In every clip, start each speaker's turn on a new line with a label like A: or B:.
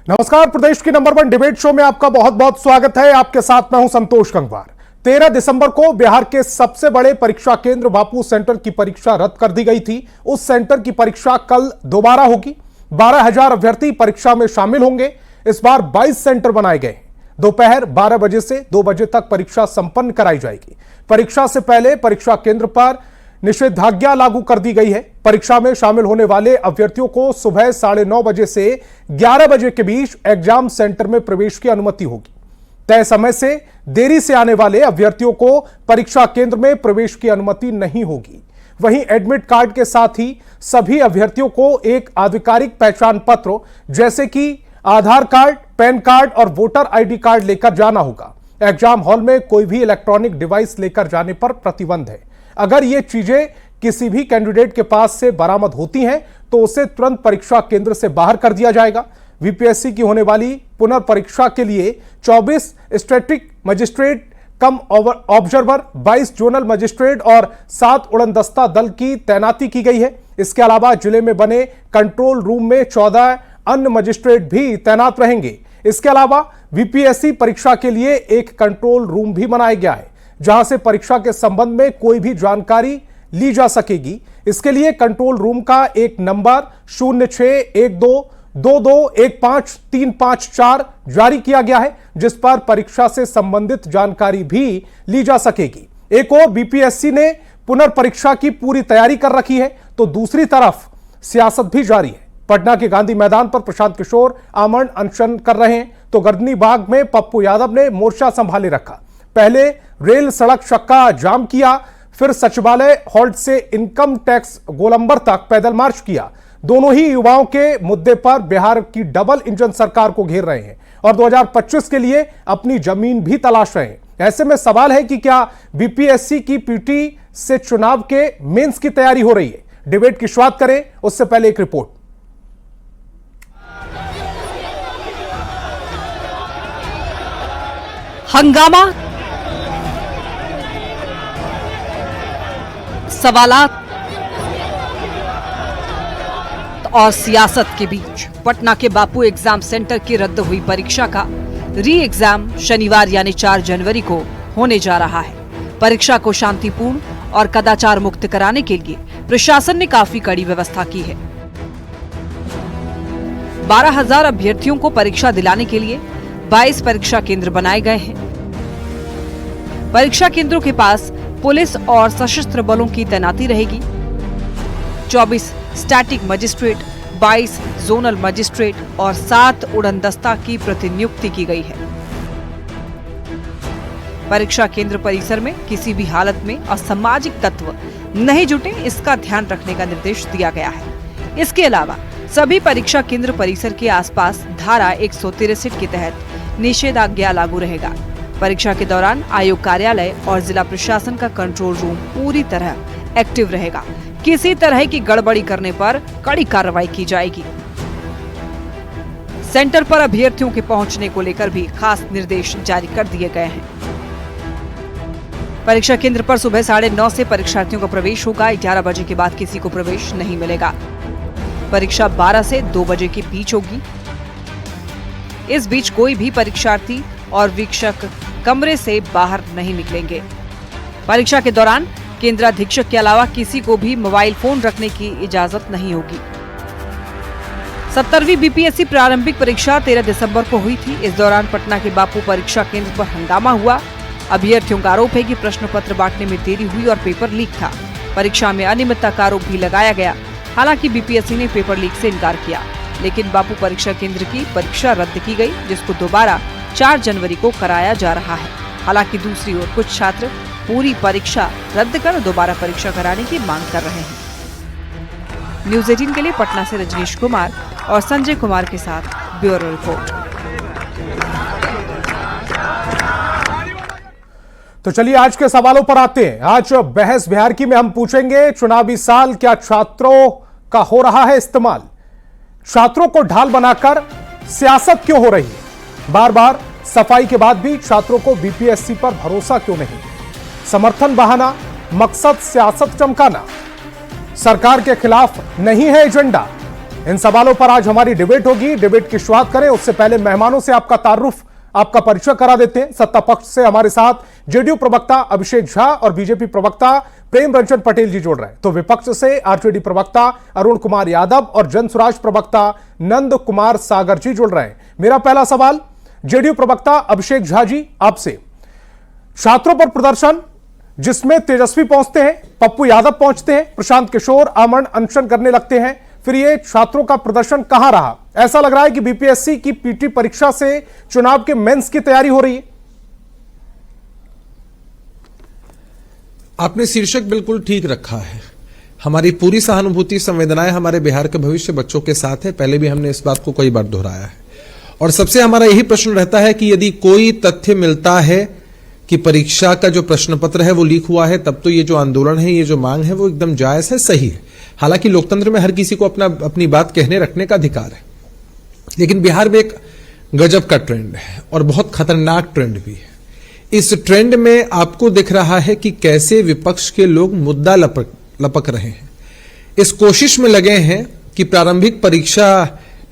A: नमस्कार, प्रदेश की number 1 debate show में आपका बहुत बहुत स्वागत है। आपके साथ मैं हूं संतोष गंगवार। 13 दिसंबर को बिहार के सबसे बड़े परीक्षा केंद्र बापू सेंटर की परीक्षा रद्द कर दी गई थी। उस सेंटर की परीक्षा कल दोबारा होगी। 12,000 अभ्यर्थी परीक्षा में शामिल होंगे। इस बार 22 सेंटर बनाए गए। दोपहर 12 बजे से 2 बजे तक परीक्षा संपन्न कराई जाएगी। परीक्षा से पहले परीक्षा केंद्र पर निषेधाज्ञा लागू कर दी गई है। परीक्षा में शामिल होने वाले अभ्यर्थियों को सुबह 9:30 बजे से 11 बजे के बीच एग्जाम सेंटर में प्रवेश की अनुमति होगी। तय समय से देरी से आने वाले अभ्यर्थियों को परीक्षा केंद्र में प्रवेश की अनुमति नहीं होगी। वहीं एडमिट कार्ड के साथ ही सभी अभ्यर्थियों को एक आधिकारिक पहचान पत्र जैसे कि आधार कार्ड, पैन कार्ड और वोटर आईडी कार्ड लेकर जाना होगा। एग्जाम हॉल में कोई भी इलेक्ट्रॉनिक डिवाइस लेकर जाने पर प्रतिबंध है। अगर ये चीजें किसी भी कैंडिडेट के पास से बरामद होती हैं तो उसे तुरंत परीक्षा केंद्र से बाहर कर दिया जाएगा। वीपीएससी की होने वाली पुनर्परीक्षा के लिए 24 स्टैटिक मजिस्ट्रेट कम ऑब्जर्वर, 22 जोनल मजिस्ट्रेट और 7 उड़नदस्ता दल की तैनाती की गई है। इसके अलावा जिले में बने कंट्रोल रूम में 14 अन्य मजिस्ट्रेट भी तैनात रहेंगे। इसके अलावा वीपीएससी परीक्षा के लिए एक कंट्रोल रूम भी बनाया गया है जहां से परीक्षा के संबंध में कोई भी जानकारी ली जा सकेगी। इसके लिए कंट्रोल रूम का एक नंबर 0612221535 जारी किया गया है जिस पर परीक्षा से संबंधित जानकारी भी ली जा सकेगी। एक और बीपीएससी ने पुनर्परीक्षा की पूरी तैयारी कर रखी है तो दूसरी तरफ सियासत भी जारी है। पटना के गांधी मैदान पर प्रशांत किशोर आमरण अनशन कर रहे हैं तो गर्दनी बाग में पप्पू यादव ने मोर्चा संभाले रखा। पहले रेल सड़क चक्का जाम किया, फिर सचिवालय हॉल्ट से इनकम टैक्स गोलंबर तक पैदल मार्च किया। दोनों ही युवाओं के मुद्दे पर बिहार की डबल इंजन सरकार को घेर रहे हैं और 2025 के लिए अपनी जमीन भी तलाश रहे हैं। ऐसे में सवाल है कि क्या बीपीएससी की पीटी से चुनाव के मेंस की तैयारी हो रही है? डिबेट की शुरुआत करें उससे पहले एक रिपोर्ट।
B: हंगामा, सवालात और सियासत के बीच पटना के बापू एग्जाम सेंटर की रद्द हुई परीक्षा का री एग्जाम शनिवार यानी 4 जनवरी को होने जा रहा है। परीक्षा को शांतिपूर्ण और कदाचार मुक्त कराने के लिए प्रशासन ने काफी कड़ी व्यवस्था की है। 12,000 अभ्यर्थियों को परीक्षा दिलाने के लिए 22 परीक्षा केंद्र बनाए गए हैं। परीक्षा केंद्रों के पास पुलिस और सशस्त्र बलों की तैनाती रहेगी। 24 स्टैटिक मजिस्ट्रेट, 22 जोनल मजिस्ट्रेट और 7 उड़नदस्ता की प्रतिनियुक्ति की गई है। परीक्षा केंद्र परिसर में किसी भी हालत में असामाजिक तत्व नहीं जुटे, इसका ध्यान रखने का निर्देश दिया गया है। इसके अलावा सभी परीक्षा केंद्र परिसर के आसपास धारा 163 के तहत निषेधाज्ञा लागू रहेगा। परीक्षा के दौरान आयोग कार्यालय और जिला प्रशासन का कंट्रोल रूम पूरी तरह एक्टिव रहेगा। किसी तरह की गड़बड़ी करने पर कड़ी कार्रवाई की जाएगी। सेंटर पर अभ्यर्थियों के पहुंचने को लेकर भी खास निर्देश जारी कर दिए गए हैं। परीक्षा केंद्र पर सुबह 9:30 से परीक्षार्थियों का प्रवेश होगा। 11 बजे के बाद किसी को प्रवेश नहीं मिलेगा। परीक्षा 12 से 2 बजे के बीच होगी। इस बीच कोई भी परीक्षार्थी और वीक्षक कमरे से बाहर नहीं निकलेंगे। परीक्षा के दौरान केंद्राधीक्षक के अलावा किसी को भी मोबाइल फोन रखने की इजाजत नहीं होगी। 17वीं बीपीएससी प्रारंभिक परीक्षा 13 दिसंबर को हुई थी। इस दौरान पटना के बापू परीक्षा केंद्र पर हंगामा हुआ। अभ्यर्थियों का आरोप है कि प्रश्न पत्र बांटने में देरी हुई और पेपर लीक था। परीक्षा में अनियमितता का आरोप भी लगाया गया। हालांकि बीपीएससी ने पेपर लीक से इनकार किया, लेकिन बापू परीक्षा केंद्र की परीक्षा रद्द की गई, जिसको दोबारा 4 जनवरी को कराया जा रहा है। हालांकि दूसरी ओर कुछ छात्र पूरी परीक्षा रद्द कर दोबारा परीक्षा कराने की मांग कर रहे हैं। न्यूज़ 18 के लिए पटना से रजनीश कुमार और संजय कुमार के साथ ब्यूरो रिपोर्ट।
A: तो चलिए आज के सवालों पर आते हैं। आज बहस बिहार की में हम पूछेंगे, चुनावी साल क्या छात्रों का हो रहा है इस्तेमाल? छात्रों को ढाल बनाकर सियासत क्यों हो रही है? बार बार सफाई के बाद भी छात्रों को बीपीएससी पर भरोसा क्यों नहीं? समर्थन बहाना, मकसद सियासत चमकाना। सरकार के खिलाफ नहीं है एजेंडा। इन सवालों पर आज हमारी डिबेट होगी। डिबेट की शुरुआत करें उससे पहले मेहमानों से आपका तारुफ, आपका परिचय करा देते हैं। सत्ता पक्ष से हमारे साथ जेडीयू प्रवक्ता अभिषेक झा और बीजेपी प्रवक्ता प्रेम रंजन पटेल जी जुड़ रहे हैं, तो विपक्ष से आरजेडी प्रवक्ता अरुण कुमार यादव और जन स्वराज प्रवक्ता नंद कुमार सागर जी जुड़ रहे हैं। मेरा पहला सवाल जेडीयू प्रवक्ता अभिषेक झा जी आपसे, छात्रों पर प्रदर्शन जिसमें तेजस्वी पहुंचते हैं, पप्पू यादव पहुंचते हैं, प्रशांत किशोर आमरण अनशन करने लगते हैं, फिर ये छात्रों का प्रदर्शन कहां रहा? ऐसा लग रहा है कि बीपीएससी की पीटी परीक्षा से चुनाव के मेंस की तैयारी हो रही है।
C: आपने शीर्षक बिल्कुल ठीक रखा है। हमारी पूरी सहानुभूति संवेदनाएं हमारे बिहार के भविष्य बच्चों के साथ है। पहले भी हमने इस बात को कई बार दोहराया है और सबसे हमारा यही प्रश्न रहता है कि यदि कोई तथ्य मिलता है कि परीक्षा का जो प्रश्न पत्र है वो लीक हुआ है, तब तो ये जो आंदोलन है, ये जो मांग है, वो एकदम जायज है, सही है। हालांकि लोकतंत्र में हर किसी को अपनी बात कहने रखने का अधिकार है, लेकिन बिहार में एक गजब का ट्रेंड है और बहुत खतरनाक ट्रेंड भी है। इस ट्रेंड में आपको दिख रहा है कि कैसे विपक्ष के लोग मुद्दा लपक रहे हैं, इस कोशिश में लगे हैं कि प्रारंभिक परीक्षा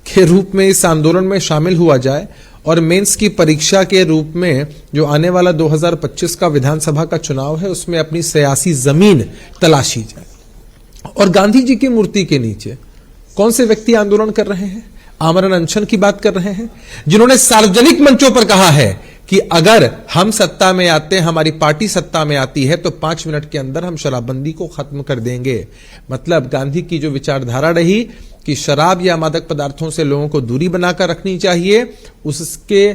C: के रूप में इस आंदोलन में शामिल हुआ जाए और मेंस की परीक्षा के रूप में जो आने वाला 2025 का विधानसभा का चुनाव है उसमें अपनी सियासी जमीन तलाशी जाए। और गांधी जी की मूर्ति के नीचे कौन से व्यक्ति आंदोलन कर रहे हैं, आमरण अनशन की बात कर रहे हैं, जिन्होंने सार्वजनिक मंचों पर कहा है कि अगर हम सत्ता में आते हैं, हमारी पार्टी सत्ता में आती है, तो 5 मिनट के अंदर हम शराबबंदी को खत्म कर देंगे। मतलब गांधी की जो विचारधारा रही कि शराब या मादक पदार्थों से लोगों को दूरी बनाकर रखनी चाहिए, उसके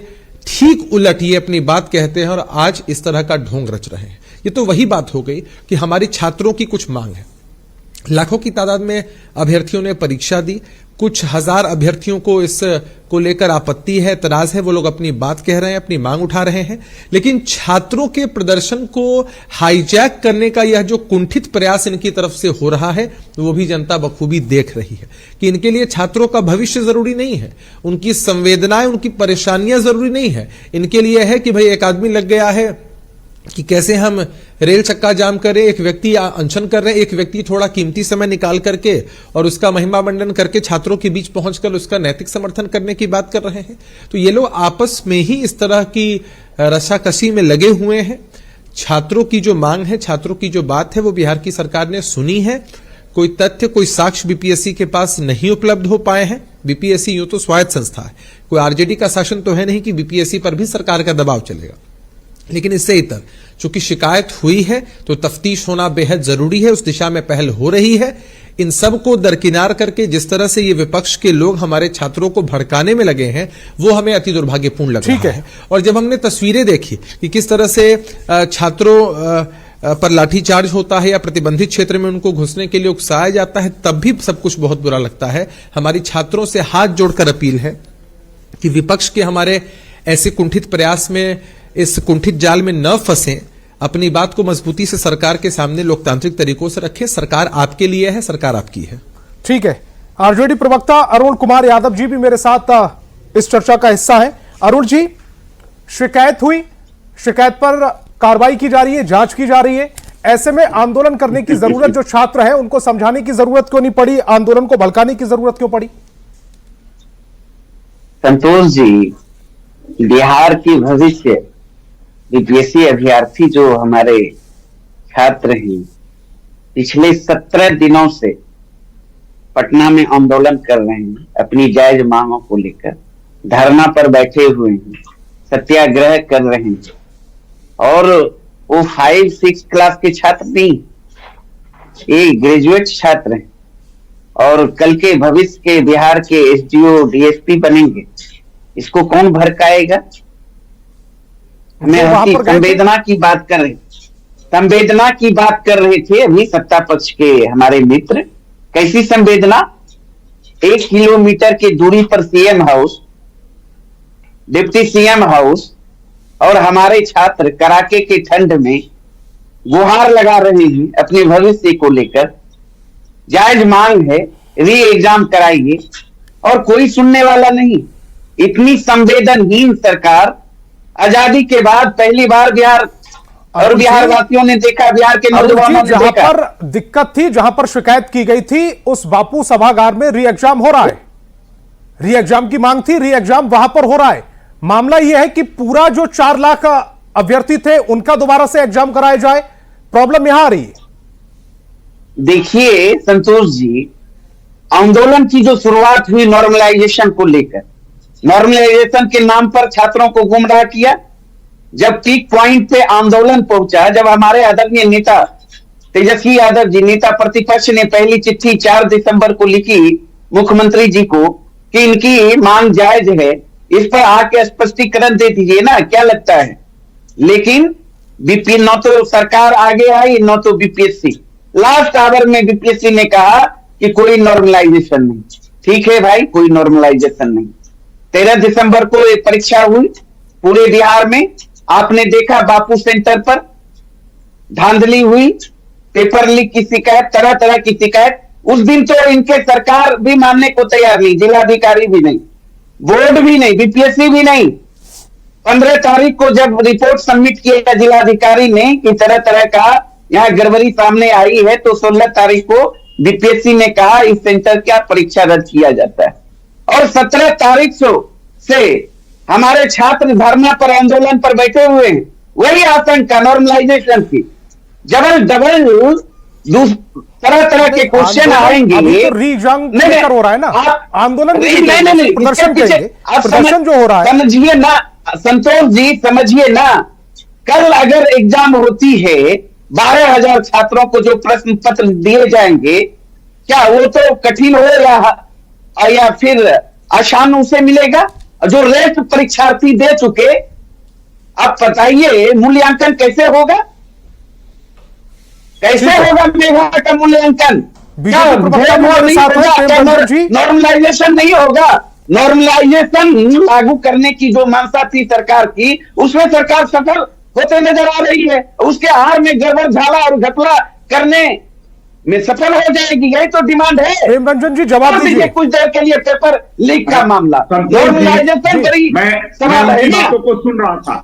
C: ठीक उलट ये अपनी बात कहते हैं और आज इस तरह का ढोंग रच रहे हैं। ये तो वही बात हो गई कि हमारी छात्रों की कुछ मांग है। लाखों की तादाद में अभ्यर्थियों ने परीक्षा दी, कुछ हजार अभ्यर्थियों को इस को लेकर आपत्ति है, एतराज है, वो लोग अपनी बात कह रहे हैं, अपनी मांग उठा रहे हैं। लेकिन छात्रों के प्रदर्शन को हाईजैक करने का यह जो कुंठित प्रयास इनकी तरफ से हो रहा है, वो भी जनता बखूबी देख रही है कि इनके लिए छात्रों का भविष्य जरूरी नहीं है, उनकी संवेदनाएं, उनकी परेशानियां जरूरी नहीं है। इनके लिए है कि भाई एक आदमी लग गया है कि कैसे हम रेल चक्का जाम करें, एक व्यक्ति अनशन कर रहे हैं, एक व्यक्ति थोड़ा कीमती समय निकाल करके और उसका महिमा मंडन करके छात्रों के बीच पहुंचकर उसका नैतिक समर्थन करने की बात कर रहे हैं। तो ये लोग आपस में ही इस तरह की रसाकसी में लगे हुए हैं। छात्रों की जो मांग है, छात्रों की जो बात है, वो बिहार की सरकार ने सुनी है। कोई तथ्य, कोई साक्ष्य बीपीएससी के पास नहीं उपलब्ध हो पाए हैं। बीपीएससी यूं तो स्वायत्त संस्था है, कोई आरजेडी का शासन तो है नहीं कि बीपीएससी पर भी सरकार का दबाव चलेगा। लेकिन इससे इतर चूंकि शिकायत हुई है तो तफ्तीश होना बेहद जरूरी है, उस दिशा में पहल हो रही है। इन सब को दरकिनार करके जिस तरह से ये विपक्ष के लोग हमारे छात्रों को भड़काने में लगे हैं, वो हमें अति दुर्भाग्यपूर्ण लग रहा है। और जब हमने तस्वीरें देखी कि किस तरह से छात्रों पर लाठीचार्ज होता है या प्रतिबंधित क्षेत्र में उनको घुसने के लिए उकसाया जाता है, तब भी सब कुछ बहुत बुरा लगता है। हमारी छात्रों से हाथ जोड़कर अपील है कि विपक्ष के हमारे ऐसे कुंठित प्रयास में, इस कुंठित जाल में न फंसें, अपनी बात को मजबूती से सरकार के सामने लोकतांत्रिक तरीकों से रखें। सरकार आपके लिए है, सरकार आपकी है।
A: ठीक है, आरजेडी प्रवक्ता अरुण कुमार यादव जी भी मेरे साथ इस चर्चा का हिस्सा है। अरुण जी, शिकायत हुई, शिकायत पर कार्रवाई की जा रही है, जांच की जा रही है, ऐसे में आंदोलन करने की जरूरत, जो छात्र है उनको समझाने की जरूरत क्यों नहीं पड़ी, आंदोलन को भड़काने की जरूरत क्यों पड़ी?
D: संतोष जी, बिहार की भविष्य बीपीएससी अभ्यर्थी जो हमारे छात्र हैं, पिछले 17 दिनों से पटना में आंदोलन कर रहे हैं, अपनी जायज मांगों को लेकर धरना पर बैठे हुए हैं, सत्याग्रह कर रहे हैं। और वो 5-6 क्लास के छात्र नहीं, ये ग्रेजुएट छात्र हैं और कल के भविष्य के बिहार के एसडीओ डीएसपी बनेंगे। इसको कौन भड़काएगा? हमें संवेदना की बात कर रहे, संवेदना की बात कर रहे थे अभी सत्ता पक्ष के हमारे मित्र। कैसी संवेदना? 1 किलोमीटर की दूरी पर CM house, deputy CM house और हमारे छात्र कड़ाके के ठंड में गुहार लगा रहे हैं अपने भविष्य को लेकर। जायज मांग है, री एग्जाम कराइए, और कोई सुनने वाला नहीं। इतनी संवेदनहीन सरकार आजादी के बाद पहली बार बिहार और बिहार वासियों ने देखा, बिहार के नौजवानों ने
A: जहां
D: देखा।
A: पर दिक्कत थी, जहां पर शिकायत की गई थी, उस बापू सभागार में री एग्जाम हो रहा है, री एग्जाम की मांग थी, री एग्जाम वहां पर हो रहा है। मामला यह है कि पूरा जो 4 लाख अभ्यर्थी थे उनका दोबारा से एग्जाम कराया जाए, प्रॉब्लम यहां आ रही है।
D: देखिए संतोष जी, आंदोलन की जो शुरुआत हुई नॉर्मलाइजेशन को लेकर, नॉर्मलाइजेशन के नाम पर छात्रों को गुमराह किया। जब पीक पॉइंट पे आंदोलन पहुंचा, जब हमारे आदरणीय नेता तेजस्वी यादव जी, नेता प्रतिपक्ष ने पहली चिट्ठी 4 दिसंबर को लिखी मुख्यमंत्री जी को कि इनकी मांग जायज है, इस पर आके स्पष्टीकरण दे दीजिए ना, क्या लगता है। लेकिन बीपी न तो सरकार आगे आई, न तो बीपीएससी। लास्ट आवर में बीपीएससी ने कहा कि कोई नॉर्मलाइजेशन नहीं। ठीक है भाई, कोई नॉर्मलाइजेशन नहीं। 13 दिसंबर को एक परीक्षा हुई पूरे बिहार में। आपने देखा बापू सेंटर पर धांधली हुई, पेपर लीक की शिकायत, तरह तरह की शिकायत। उस दिन तो इनके सरकार भी मानने को तैयार नहीं, जिलाधिकारी भी नहीं, बोर्ड भी नहीं, बीपीएससी भी नहीं। 15 तारीख को जब रिपोर्ट सबमिट किया जिलाधिकारी ने कि तरह तरह का यहाँ गड़बड़ी सामने आई है, तो 16 तारीख को बीपीएससी ने कहा इस सेंटर का परीक्षा रद्द किया जाता है। और 17 तारीख से हमारे छात्र धरना पर, आंदोलन पर बैठे हुए हैं। वही आशंका नॉर्मलाइजेशन की, डबल तरह तरह के क्वेश्चन आएंगे।
A: अभी तो री एग्जाम हो रहा है ना, आंदोलन
D: नहीं,
A: प्रदर्शन जो हो रहा है,
D: समझिए ना संतोष जी, समझिए ना। कल अगर एग्जाम होती है, 12,000 छात्रों को जो प्रश्न पत्र दिए जाएंगे, क्या वो तो कठिन हो या फिर आसान उसे मिलेगा? जो रेस्ट परीक्षार्थी दे चुके, आप बताइए मूल्यांकन कैसे होगा? कैसे होगा मेघा का मूल्यांकन? नॉर्मलाइजेशन नहीं होगा। नॉर्मलाइजेशन लागू करने की जो मंशा थी सरकार की, उसमें सरकार सफल होते नजर आ रही है। उसके आहार में गड़बड़ झाला और घपला करने में सफल हो जाएगी, यही तो डिमांड है।
A: प्रेम रंजन जी जवाब दीजिए।
D: कुछ देर के लिए पेपर लीक का मामला, नॉर्मलाइजेशन पर ही सवाल है ना।
E: बातों को सुन रहा था।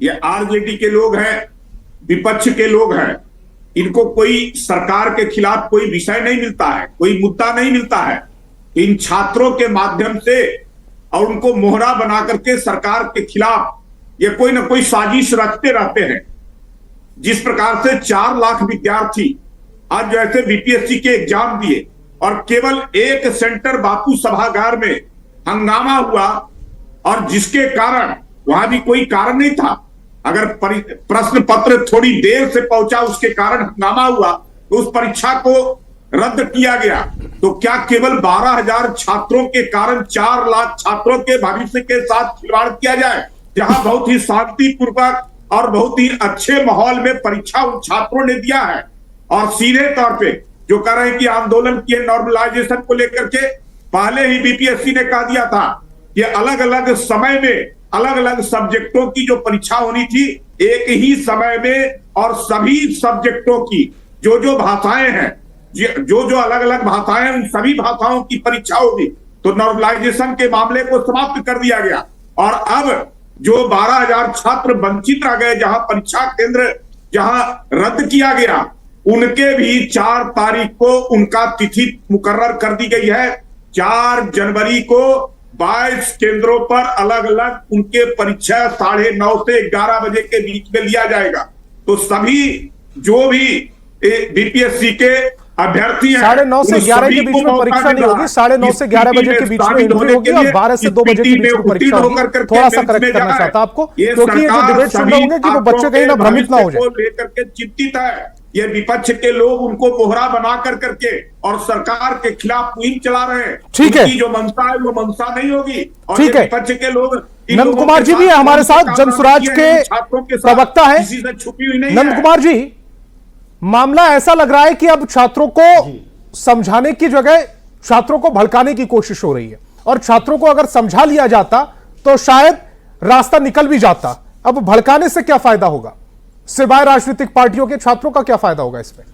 E: ये आरजेडी के लोग हैं, विपक्ष के लोग हैं, इनको कोई सरकार के खिलाफ कोई विषय नहीं मिलता है, कोई मुद्दा नहीं मिलता है। इन छात्रों के माध्यम से और उनको मोहरा बना करके सरकार के खिलाफ ये कोई ना कोई साजिश रखते रहते हैं। जिस प्रकार से 4 लाख विद्यार्थी आज जैसे बीपीएससी के एग्जाम दिए और केवल एक सेंटर बापू सभागार में हंगामा हुआ, और जिसके कारण वहां भी कोई कारण नहीं था। अगर प्रश्न पत्र थोड़ी देर से पहुंचा, उसके कारण हंगामा हुआ, तो उस परीक्षा को रद्द किया गया। तो क्या केवल 12,000 छात्रों के कारण 4 लाख छात्रों के भविष्य के साथ खिलवाड़ किया जाए? जहां बहुत ही शांतिपूर्वक और बहुत ही अच्छे माहौल में परीक्षा उन छात्रों ने दिया है, और सीधे तौर पे जो कह रहे हैं कि आंदोलन किए नॉर्मलाइजेशन को लेकर के, पहले ही बीपीएससी ने कह दिया था कि अलग अलग समय में अलग अलग सब्जेक्टों की जो परीक्षा होनी थी, एक ही समय में, और सभी सब्जेक्टों की जो भाषाएं हैं, जो अलग अलग भाषाएं हैं, उन सभी भाषाओं की परीक्षा होगी। तो नॉर्मलाइजेशन के मामले को समाप्त कर दिया गया। और अब जो 12,000 छात्र वंचित रह गए, जहां परीक्षा केंद्र जहां रद्द किया गया, उनके भी 4 तारीख को उनका तिथि मुकर्रर कर दी गई है। 4 जनवरी को 22 केंद्रों पर अलग अलग उनके परीक्षा 9:30 से 11 बजे के बीच में लिया जाएगा। तो सभी जो भी बीपीएससी के अभ्यर्थी हैं,
A: 9:30 से 11 के बीच में परीक्षा नहीं होगी, 9:30 से 11 बजे के बीच में एंट्री होगी, और 12 से 2 बजे के बीच में परीक्षा होगी। थोड़ा सा करेक्ट करना चाहता आपको, क्योंकि ये जो डिबेट सुन रहे होंगे कि वो बच्चे कहीं ना भ्रमित ना हो जाए।
E: लेकर के चिंतित है ये विपक्ष के लोग, उनको मोहरा बना करके और सरकार के खिलाफ मुहिम चला रहे हैं।
A: ठीक है,
E: जो मंशा है वो मंशा नहीं होगी। और
A: ठीक है,
E: विपक्ष के लोग,
A: नंद कुमार जी भी है हमारे साथ, जनसुराज के प्रवक्ता है।
E: किसी से छुपी हुई नहीं।
A: नंद कुमार जी, मामला ऐसा लग रहा है कि अब छात्रों को समझाने की जगह छात्रों को भड़काने की कोशिश हो रही है, और छात्रों को अगर समझा लिया जाता तो शायद रास्ता निकल भी जाता। अब भड़काने से क्या फायदा होगा? सिवाय राजनीतिक पार्टियों के छात्रों का क्या फायदा होगा इसमें?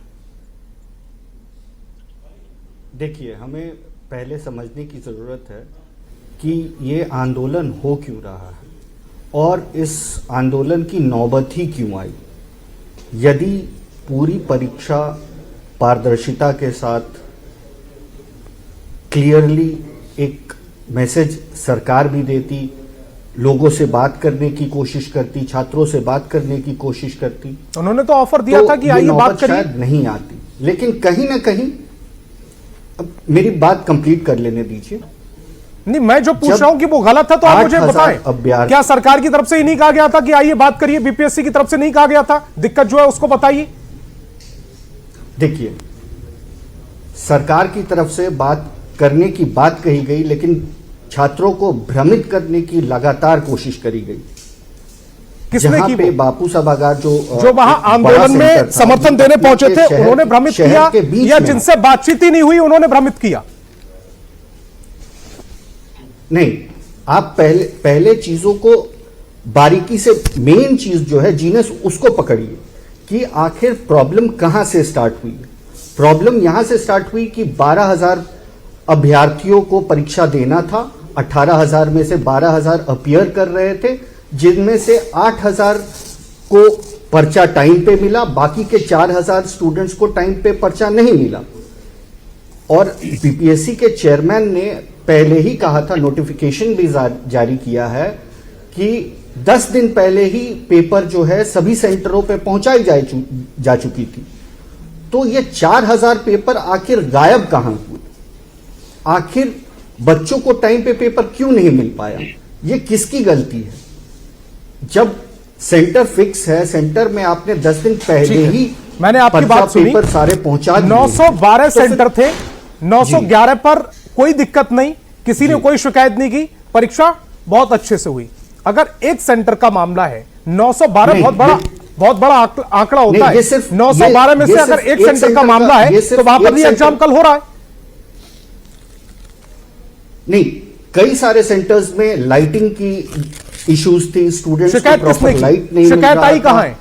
F: देखिए, हमें पहले समझने की जरूरत है कि ये आंदोलन हो क्यों रहा है और इस आंदोलन की नौबत ही क्यों आई। यदि पूरी परीक्षा पारदर्शिता के साथ क्लियरली एक मैसेज सरकार भी देती, लोगों से बात करने की कोशिश करती, छात्रों से बात करने की कोशिश करती,
A: उन्होंने तो ऑफर दिया था कि
F: ये
A: आइए बात
F: नौबत
A: करिए।
F: शायद नहीं आती। लेकिन कहीं ना कहीं, अब मेरी बात कंप्लीट कर लेने दीजिए।
A: नहीं, मैं जो पूछ
F: जब
A: रहा हूं कि वो गलत है तो आप मुझे
F: 8,000
A: बताएं,
F: अभ्यर्थी-
A: क्या सरकार की तरफ से ही नहीं कहा गया था कि आइए बात करिए? बीपीएससी की तरफ से नहीं कहा गया था? दिक्कत जो है उसको बताइए।
F: देखिए, सरकार की तरफ से बात करने की बात कही गई, लेकिन छात्रों को भ्रमित करने की लगातार कोशिश करी गई।
A: किसने
F: जहां
A: की
F: पे
A: वो?
F: बापू सभागार जो
A: वहां
F: एक बड़ा
A: आंदोलन
F: सेंटर
A: में
F: था,
A: समर्थन देने पहुंचे थे,
F: शहर-
A: उन्होंने भ्रमित
F: शहर
A: किया,
F: के बीच
A: या
F: में।
A: जिनसे बातचीत ही नहीं हुई उन्होंने भ्रमित किया?
F: नहीं, आप पहले चीजों को बारीकी से, मेन चीज जो है जीनस, उसको पकड़िए कि आखिर प्रॉब्लम कहां से स्टार्ट हुई। प्रॉब्लम यहां से स्टार्ट हुई कि 12,000 अभ्यर्थियों को परीक्षा देना था। 18,000 में से 12,000 अपीयर कर रहे थे, जिनमें से 8,000 को पर्चा टाइम पे मिला, बाकी के 4,000 स्टूडेंट्स को टाइम पे पर्चा नहीं मिला। और बीपीएससी के चेयरमैन ने पहले ही कहा था, नोटिफिकेशन भी जारी किया है कि 10 दिन पहले ही पेपर जो है सभी सेंटरों पे पहुंचाई जा चुकी थी। तो ये 4,000 पेपर आखिर गायब कहां हुए? आखिर बच्चों को टाइम पे पेपर क्यों नहीं मिल पाया? ये किसकी गलती है? जब सेंटर फिक्स है, सेंटर में आपने 10 दिन पहले
A: ठीक है।
F: ही
A: मैंने आपकी
F: पर्चा
A: बात सुनी।
F: पेपर सारे पहुंचा दिए।
A: 912
F: तो फिर-
A: सेंटर थे, 911 पर कोई दिक्कत नहीं, किसी ने कोई शिकायत नहीं की, परीक्षा बहुत अच्छे से हुई। अगर एक सेंटर का मामला है, 912
F: नहीं,
A: बहुत बड़ा आंकड़ा होता
F: नहीं,
A: है।
F: ये सिर्फ-
A: 912 में
F: ये
A: से अगर
F: सिर्फ
A: एक
F: एक
A: सेंटर का
F: सेंटर
A: मामला
F: का-
A: है
F: ये सिर्फ
A: तो वहां पर
F: एक
A: भी एग्जाम
F: सेंटर-
A: कल हो रहा है।
F: नहीं, कई सारे सेंटर्स में लाइटिंग की इश्यूज थी, स्टूडेंट्स को
A: शिकायत किसने
F: प्रॉपर
A: की?
F: लाइट नहीं मिल
A: शिकायत
F: रहा
A: आई
F: था।
A: कहां है?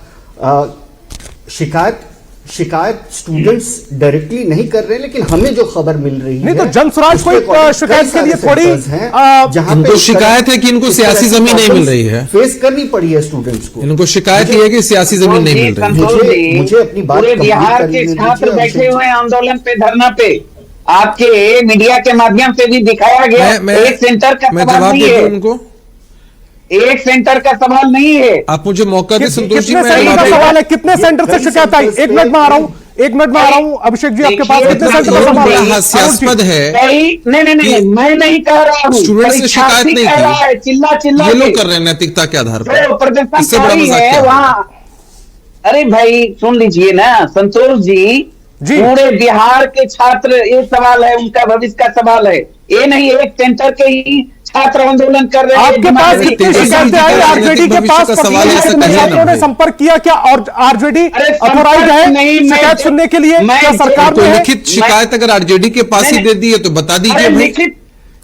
F: शिकायत स्टूडेंट्स डायरेक्टली नहीं कर रहे, लेकिन हमें जो खबर मिल रही
A: नहीं
F: है,
A: तो जनसुराज
F: उसके
A: कोई
F: अकॉर्डिंग
A: शिकायत
F: कई
A: के लिए
F: सारे
A: थोड़ी,
F: सेंटर्स हैं जहां
C: इनको
F: पे इस तरह-
C: शिकायत है कि इनको
F: इस तरह
C: सियासी
F: की
C: जमीन नहीं मिल
F: प्रॉब्लम्स
C: रही है।
F: फेस करनी पड़ी है स्टूडेंट्स को।
C: इनको शिकायत ये है कि सियासी जमीन नहीं मिल रही।
F: मुझे अपनी बात
D: पूरे
F: कंप्लीट
D: बिहार
F: करने
D: के
F: दीजिए,
D: छात्र बैठे
F: अभिषेक
D: हुए हैं आंदोलन पे, धरना पे। आपके मीडिया के माध्यम से भी दिखाया गया। एक सेंटर का
C: मैं
D: सवाल
C: जवाब
D: नहीं
C: दे दूं
D: है,
C: उनको।
D: एक सेंटर का सवाल नहीं है।
C: आप मुझे मौका दे संतोष जी।
A: कितने
C: मैं
A: सेंटर का
C: जवाब दे-
A: सवाल है? कितने सेंटर से
F: कई
A: शिकायत आई?
F: सेंटर्स
A: एक मिनट में आ रहा हूं,
F: पे-
A: एक मिनट में आ रहा हूं। अभिषेक जी, आपके पास
D: देखिए,
A: कितने सेंटर का
C: इतना
A: सवाल है?
C: हास्यास्पद है।
D: नहीं, मैं नहीं कह रहा हूँ,
C: स्टूडेंट से शिकायत
D: परीक्षार्थी
C: नहीं
D: कह
C: की।
D: रहा है, चिल्ला चिल्ला
C: ये
D: के।
C: लोग कर रहे हैं नैतिकता के आधार
D: जो
C: पर। इससे बड़ा
D: प्रदर्शनकारी
C: मजाक
D: है
C: क्या है?
D: वहाँ, अरे भाई सुन लीजिए ना संतोष जी,
A: जी।
D: पूरे बिहार के छात्र, ये सवाल है, उनका भविष्य का सवाल है। ये नहीं एक सेंटर के ही छात्र आंदोलन कर रहे हैं।
A: आपके पास
C: अरे
A: कितनी
C: तेजस्वी
A: शिकायतें
C: जी
A: आई?
C: का
A: आरजेडी के
C: भविष्य
A: पास
C: का सवाल है, ऐसे कहिए ना
A: छात्रों ने
C: भाई।
A: संपर्क किया क्या? और आरजेडी
D: अरे
A: अथोराइज
D: संपर्क नहीं,
A: है
D: मैं
A: शिकायत
D: जो-
A: सुनने के लिए?
D: मैं
A: क्या
D: जो-
A: सरकार
C: तो
A: में है?
C: लिखित शिकायत अगर आरजेडी के पास ही
D: नहीं,
C: दे दी है तो बता दीजिए
D: अरे
C: भाई।
D: लिखित,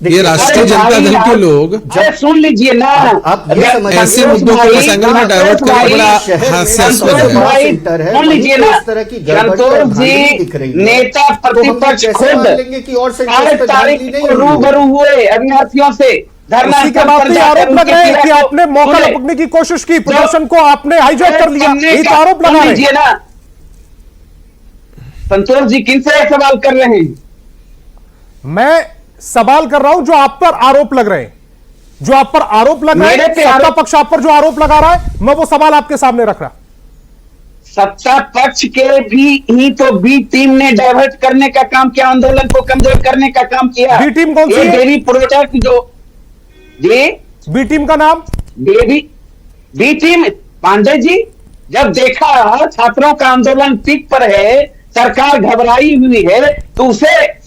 C: ये राष्ट्रीय
D: अरे
C: जनता
D: भाई,
C: दल के
D: आप-
C: लोग
D: अरे सुन लीजिए ना,
F: आप ये समझिए,
C: ऐसे मुद्दों को इस एंगल में डाइवर्ट करना बड़ा
F: शहर में
C: हास्यास्पद
F: संतोष
C: है।
F: भाई, सेंटर है,
D: सुन लीजिए
F: वहीं पे
D: ना,
F: इस तरह की गड़बड़ी और
D: संतोष
F: धांधली दिख रही
D: जी
F: है।
D: नेता
F: तो हम
D: प्रतिपक्ष
F: कैसे
D: खुद
F: मान लेंगे कि और सेंटर्स
D: 8
F: पे
D: तारीख
F: धांधली नहीं
D: को
F: हुई है?
D: रूबरू हुए अभ्यर्थियों से, धरना
A: उसी के
D: स्थल
A: बाद
D: पर
A: ये
D: जाकर
A: आरोप लग
D: उनके
A: रहे हैं कि
D: पीड़ा को
A: आपने मौका
D: सुने।
A: लपकने की कोशिश की, प्रदर्शन को आपने हाईजैक कर लिया,
D: सुनने
A: ये तो
D: का-
A: आरोप लगा
D: सुन
A: रहे
D: लीजिए
A: हैं।
D: ना संतोष जी, किनसे सवाल कर रहे हैं?
A: मैं सवाल कर रहा हूं जो आप पर आरोप लग रहे हैं, जो आप पर आरोप लग रहे
D: मेरे
A: हैं,
D: पे
A: सत्ता
D: आरोप-
A: पक्ष आप पर जो आरोप लगा रहा है, मैं वो सवाल आपके सामने रख रहा।
D: सत्ता पक्ष के भी ही तो बी टीम ने डाइवर्ट करने का काम किया, आंदोलन को कमजोर करने का काम किया।
A: बी टीम कौन सी
D: ये
A: है?
D: डेयरी प्रोडक्ट जो जी
A: बी टीम का नाम?
D: Dairy B team Pandey ji, जब देखा छात्रों का आंदोलन पीक पर है, सरकार घबराई हुई है, तो उसे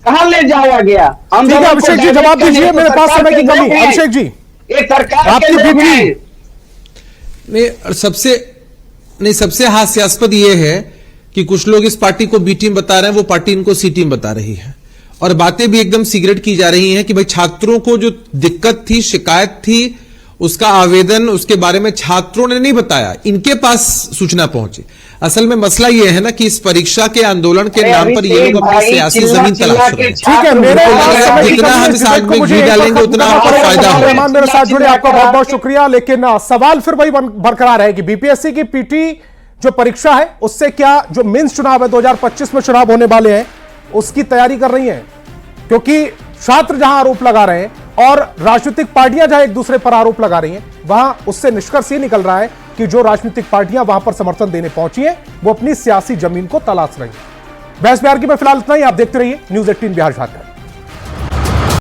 D: कहां ले जाया गया?
A: ठीक है
D: आंदोलन को
A: अभिषेक जी,
D: डाइवर्ट
A: जवाब
D: करने
A: दीजिए,
D: को
A: मेरे पास
D: सरकार
A: समय की
D: के
A: कमी।
D: लोग हैं।
A: अभिषेक जी,
D: ये सरकार के
A: आपकी
D: लोग
A: बी
D: हैं।
A: टीम
C: नहीं, सबसे हास्यास्पद ये है कि कुछ लोग इस पार्टी को बी टीम बता रहे हैं, वो पार्टी इनको सी टीम बता रही है, और बातें भी एकदम सिगरेट की जा रही हैं कि भाई छात्रों को जो दिक्कत थी, शिकायत थी, उसका आवेदन, उसके बारे में छात्रों ने नहीं बताया, इनके पास सूचना पहुंची। असल में मसला यह है ना कि इस परीक्षा के आंदोलन के
D: अरे
C: नाम पर ये
D: अभिषेक
C: लोग अपनी
D: भाई,
C: सियासी
D: चिल्ला
C: जमीन
D: चिल्ला
C: तलाश
D: के
C: रहे हैं।
A: ठीक है, मेरे
D: छात्र
A: पास
C: लग रहा है
A: समय की
C: जितना
A: कमी है,
C: हम
A: इस
C: इस आग
A: डिबेट
C: में
A: को मुझे
C: घी
A: एक
C: डालेंगे
A: वक्त
C: उतना
A: खत्म करना
C: फायदा
A: पड़ेगा।
C: होगा।
A: रहमान मेरे साथ जुड़े, आपका बहुत बहुत शुक्रिया। लेकिन सवाल फिर वही बरकरार है कि बीपीएससी की पीटी जो परीक्षा है उससे क्या जो मेंस चुनाव है 2025 में चुनाव होने वाले हैं उसकी तैयारी कर रही हैं, क्योंकि छात्र जहां आरोप लगा रहे हैं और राजनीतिक पार्टियां जहां एक दूसरे पर आरोप लगा रही हैं, वहां उससे निष्कर्ष ये निकल रहा है कि जो राजनीतिक पार्टियां वहां पर समर्थन देने पहुंची हैं वो अपनी सियासी जमीन को तलाश रही हैं। बहस बिहार की में फिलहाल इतना ही। आप देखते रहिए न्यूज़ 18 बिहार झारखंड।